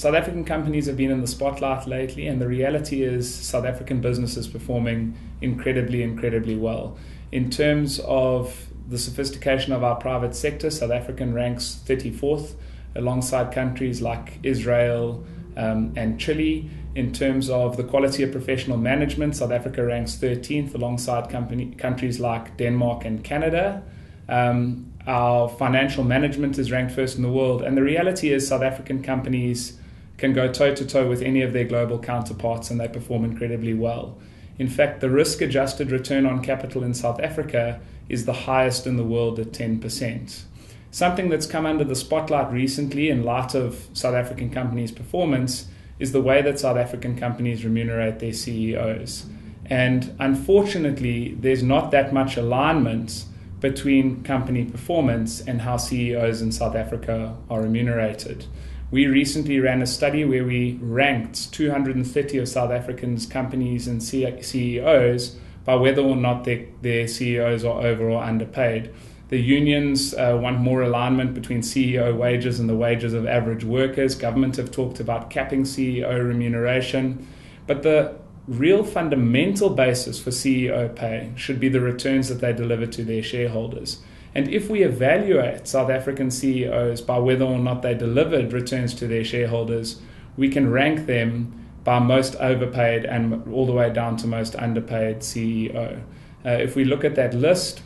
South African companies have been in the spotlight lately, and the reality is South African business is performing incredibly well. In terms of the sophistication of our private sector, South Africa ranks 34th alongside countries like Israel and Chile. In terms of the quality of professional management, South Africa ranks 13th alongside countries like Denmark and Canada. Our financial management is ranked first in the world, and the reality is South African companies can go toe-to-toe with any of their global counterparts, and they perform incredibly well. In fact, the risk-adjusted return on capital in South Africa is the highest in the world at 10%. Something that's come under the spotlight recently in light of South African companies' performance is the way that South African companies remunerate their CEOs. And unfortunately, there's not that much alignment between company performance and how CEOs in South Africa are remunerated. We recently ran a study where we ranked 230 of South Africa's companies and CEOs by whether or not their CEOs are over or underpaid. The unions want more alignment between CEO wages and the wages of average workers. Government have talked about capping CEO remuneration. But the real fundamental basis for CEO pay should be the returns that they deliver to their shareholders. And if we evaluate South African CEOs by whether or not they delivered returns to their shareholders, we can rank them by most overpaid and all the way down to most underpaid CEO. If we look at that list,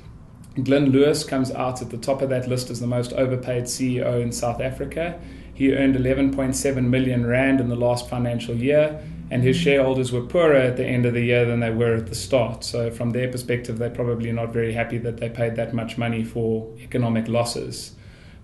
Glenn Lewis comes out at the top of that list as the most overpaid CEO in South Africa. He earned 11.7 million rand in the last financial year, and his shareholders were poorer at the end of the year than they were at the start. So from their perspective, they're probably not very happy that they paid that much money for economic losses.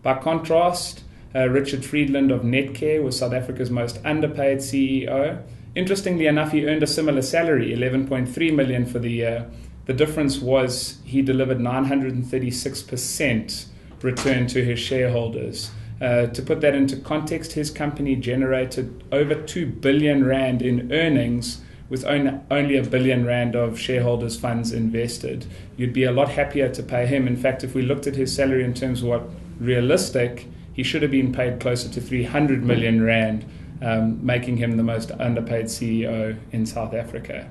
By contrast, Richard Friedland of Netcare was South Africa's most underpaid CEO. Interestingly enough, he earned a similar salary, 11.3 million for the year. The difference was he delivered 936% return to his shareholders. To put that into context, his company generated over 2 billion rand in earnings with only 1 billion rand of shareholders' funds invested. You'd be a lot happier to pay him. In fact, if we looked at his salary in terms of what realistic, he should have been paid closer to 300 million rand, making him the most underpaid CEO in South Africa.